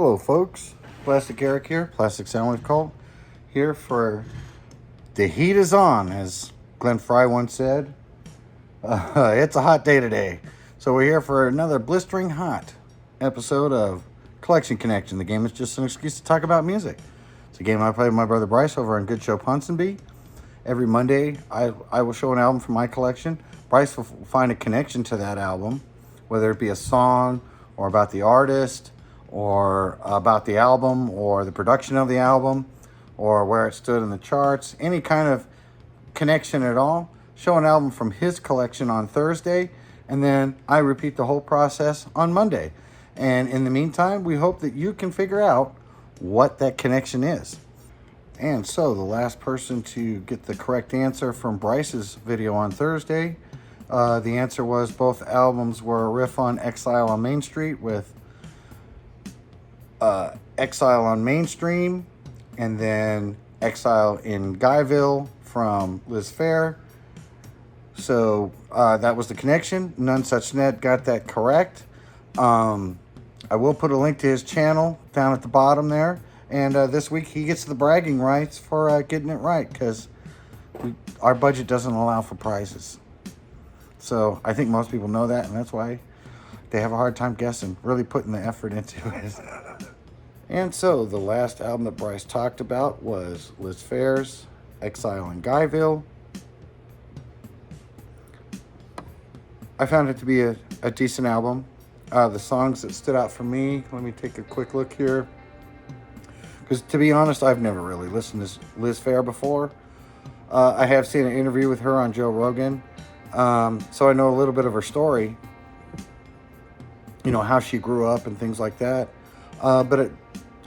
Hello, folks. Plastic Eric here, Plastic Soundwave Cult, here for The Heat is On, as Glenn Fry once said. It's a hot day today, so we're here for another blistering hot episode of Collection Connection. The game is just an excuse to talk about music. It's a game I play with my brother Bryce over on Good Show Ponsonby. Every Monday, I will show an album from my collection. Bryce will find a connection to that album, whether it be a song or about the artist, or about the album, or the production of the album, or where it stood in the charts, any kind of connection at all. Show an album from his collection on Thursday, and then I repeat the whole process on Monday. And in the meantime, we hope that you can figure out what that connection is. And so the last person to get the correct answer from Bryce's video on Thursday, the answer was both albums were a riff on Exile on Main Street with Exile on Mainstream, and then Exile in Guyville from Liz Phair. So that was the connection. Nonsuch Ned got that correct. I will put a link to his channel down at the bottom there. And this week he gets the bragging rights for getting it right, because our budget doesn't allow for prizes. So I think most people know that, and that's why they have a hard time guessing, really putting the effort into it. And so the last album that Bryce talked about was Liz Phair's Exile in Guyville. I found it to be a decent album. The songs that stood out for me, let me take a quick look here. Because to be honest, I've never really listened to Liz Phair before. I have seen an interview with her on Joe Rogan. So I know a little bit of her story. You know, how she grew up and things like that.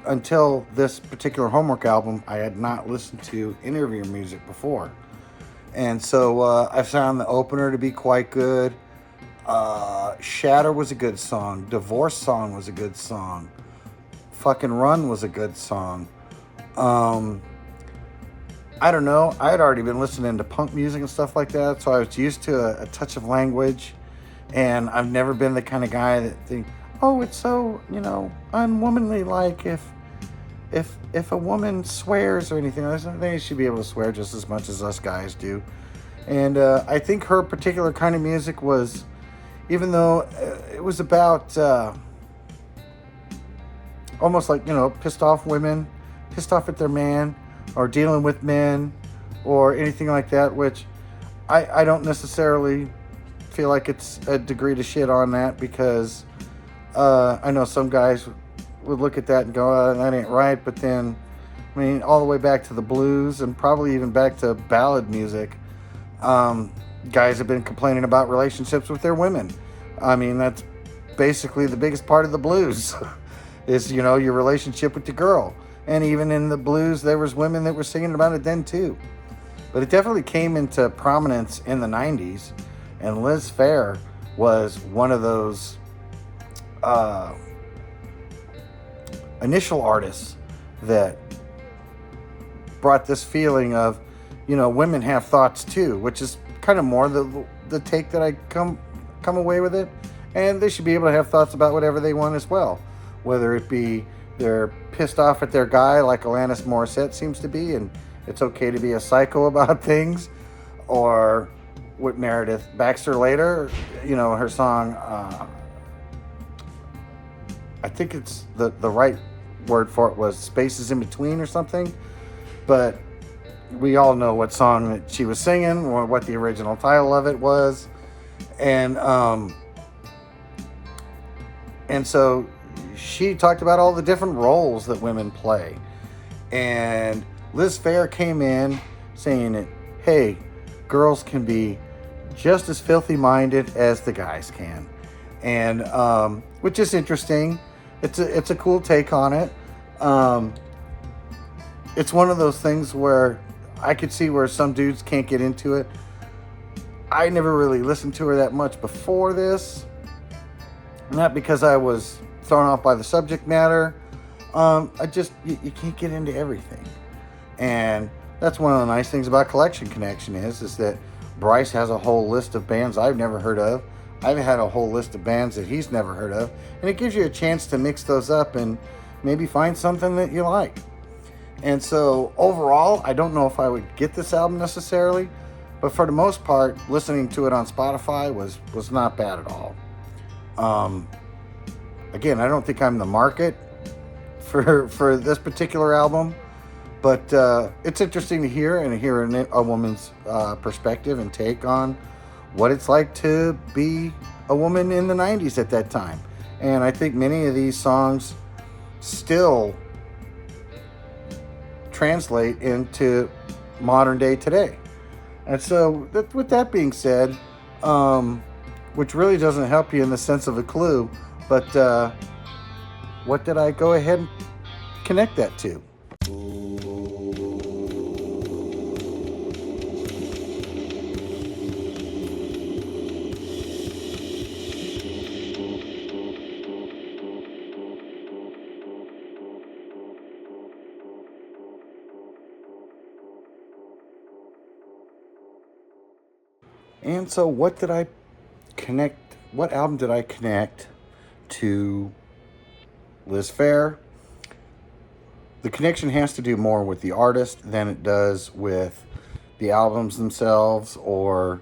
Until this particular homework album, I had not listened to any of her music before. And so I found the opener to be quite good. Shatter was a good song. Divorce Song was a good song. Fucking Run was a good song. I don't know. I had already been listening to punk music and stuff like that, so I was used to a touch of language. And I've never been the kind of guy that think, oh, it's so, unwomanly like if a woman swears or anything. I think they should be able to swear just as much as us guys do. And I think her particular kind of music was, even though it was about almost like, pissed off women, pissed off at their man, or dealing with men, or anything like that, which I don't necessarily feel like it's a degree to shit on that, because I know some guys would look at that and go, oh, that ain't right. But then, all the way back to the blues and probably even back to ballad music, guys have been complaining about relationships with their women. That's basically the biggest part of the blues is, your relationship with the girl. And even in the blues, there was women that were singing about it then too. But it definitely came into prominence in the 90s. And Liz Phair was one of those initial artists that brought this feeling of, women have thoughts too, which is kind of more the take that I come away with it. And they should be able to have thoughts about whatever they want as well, whether it be they're pissed off at their guy like Alanis Morissette seems to be, and it's okay to be a psycho about things, or with Meredith Baxter later, her song, I think it's the right word for it was Spaces in Between or something, but we all know what song that she was singing or what the original title of it was. And so she talked about all the different roles that women play. And Liz Phair came in saying that, hey, girls can be just as filthy minded as the guys can. And which is interesting. It's a cool take on it. It's one of those things where I could see where some dudes can't get into it. I never really listened to her that much before this. Not because I was thrown off by the subject matter. You can't get into everything. And that's one of the nice things about Collection Connection is that Bryce has a whole list of bands I've never heard of. I've had a whole list of bands that he's never heard of. And it gives you a chance to mix those up and maybe find something that you like. And so overall, I don't know if I would get this album necessarily, but for the most part, listening to it on Spotify was not bad at all. Again, I don't think I'm the market for this particular album, but it's interesting to hear a woman's perspective and take on what it's like to be a woman in the 90s at that time. And I think many of these songs still translate into modern day today. And so with that being said, which really doesn't help you in the sense of a clue, but what did I go ahead and connect that to? And so what album did I connect to Liz Phair? The connection has to do more with the artist than it does with the albums themselves or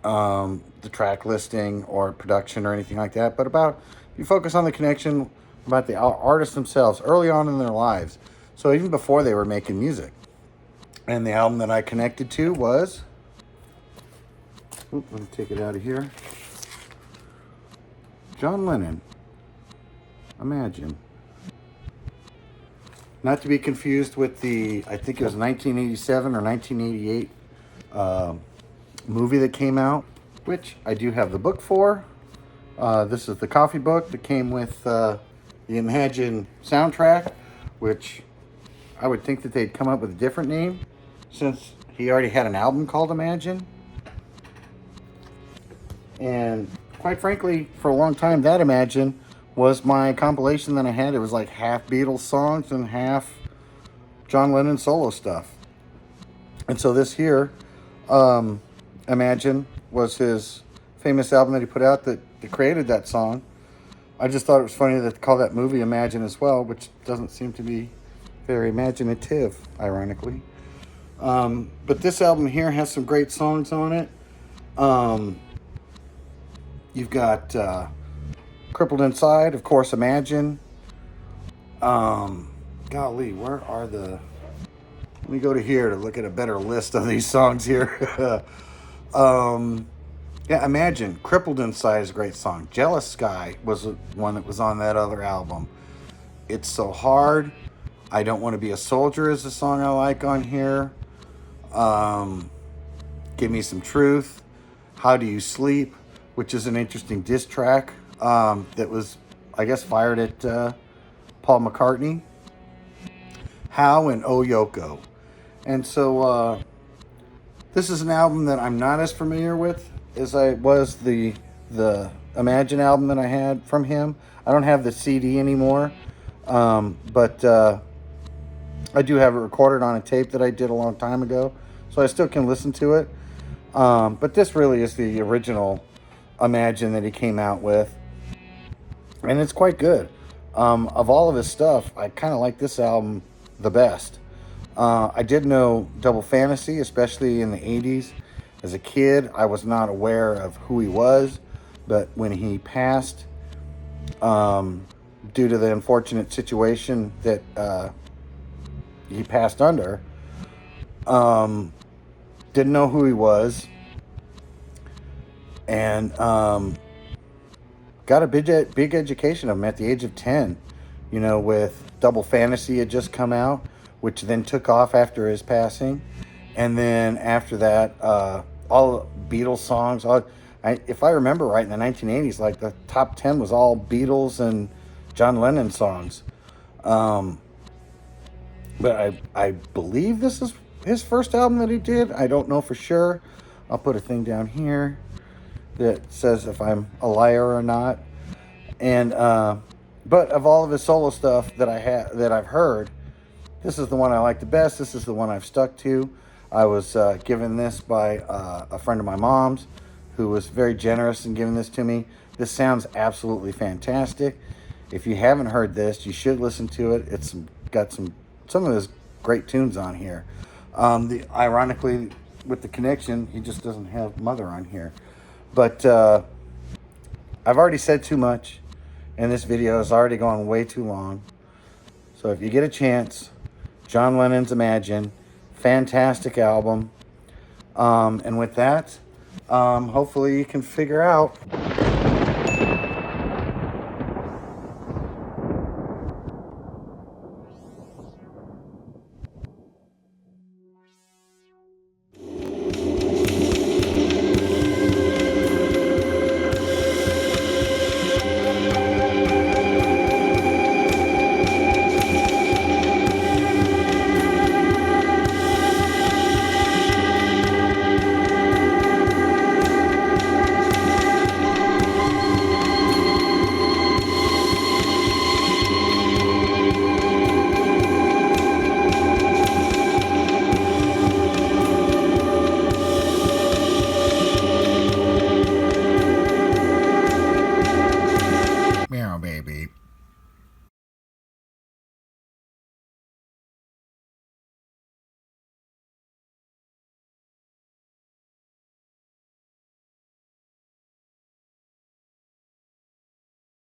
the track listing or production or anything like that. But if you focus on the connection about the artists themselves early on in their lives. So even before they were making music. And the album that I connected to was... let me take it out of here. John Lennon. Imagine. Not to be confused with I think it was 1987 or 1988 movie that came out, which I do have the book for. This is the coffee book that came with the Imagine soundtrack, which I would think that they'd come up with a different name since he already had an album called Imagine. And quite frankly, for a long time, that Imagine was my compilation that I had. It was like half Beatles songs and half John Lennon solo stuff. And so this here, Imagine, was his famous album that he put out that created that song. I just thought it was funny to call that movie Imagine as well, which doesn't seem to be very imaginative, ironically. But this album here has some great songs on it. You've got Crippled Inside, of course, Imagine. Golly, where are the... Let me go to here to look at a better list of these songs here. Yeah, Imagine. Crippled Inside is a great song. Jealous Sky was one that was on that other album. It's So Hard. I Don't Want to Be a Soldier is a song I like on here. Give Me Some Truth. How Do You Sleep, which is an interesting diss track that was, I guess, fired at Paul McCartney. How and Oh Yoko. And so this is an album that I'm not as familiar with as I was the Imagine album that I had from him. I don't have the CD anymore, but I do have it recorded on a tape that I did a long time ago, so I still can listen to it. But this really is the original Imagine that he came out with, and it's quite good. Of all of his stuff, I kind of like this album the best. I did know Double Fantasy, especially in the 80s. As a kid, I was not aware of who he was, but when he passed, due to the unfortunate situation that he passed under, didn't know who he was, and got a big education of him at the age of 10, with Double Fantasy had just come out, which then took off after his passing. And then after that, all Beatles songs. If I remember right, in the 1980s, like the top 10 was all Beatles and John Lennon songs. But I believe this is his first album that he did. I don't know for sure. I'll put a thing down here that says if I'm a liar or not. And but of all of his solo stuff that I've heard, this is the one I like the best. This is the one I've stuck to. I was given this by a friend of my mom's who was very generous in giving this to me. This sounds absolutely fantastic. If you haven't heard this, you should listen to it. It's got some of his great tunes on here. Ironically, with the connection, he just doesn't have Mother on here. But I've already said too much, and this video has already gone way too long. So if you get a chance, John Lennon's Imagine, fantastic album. And with that, hopefully you can figure out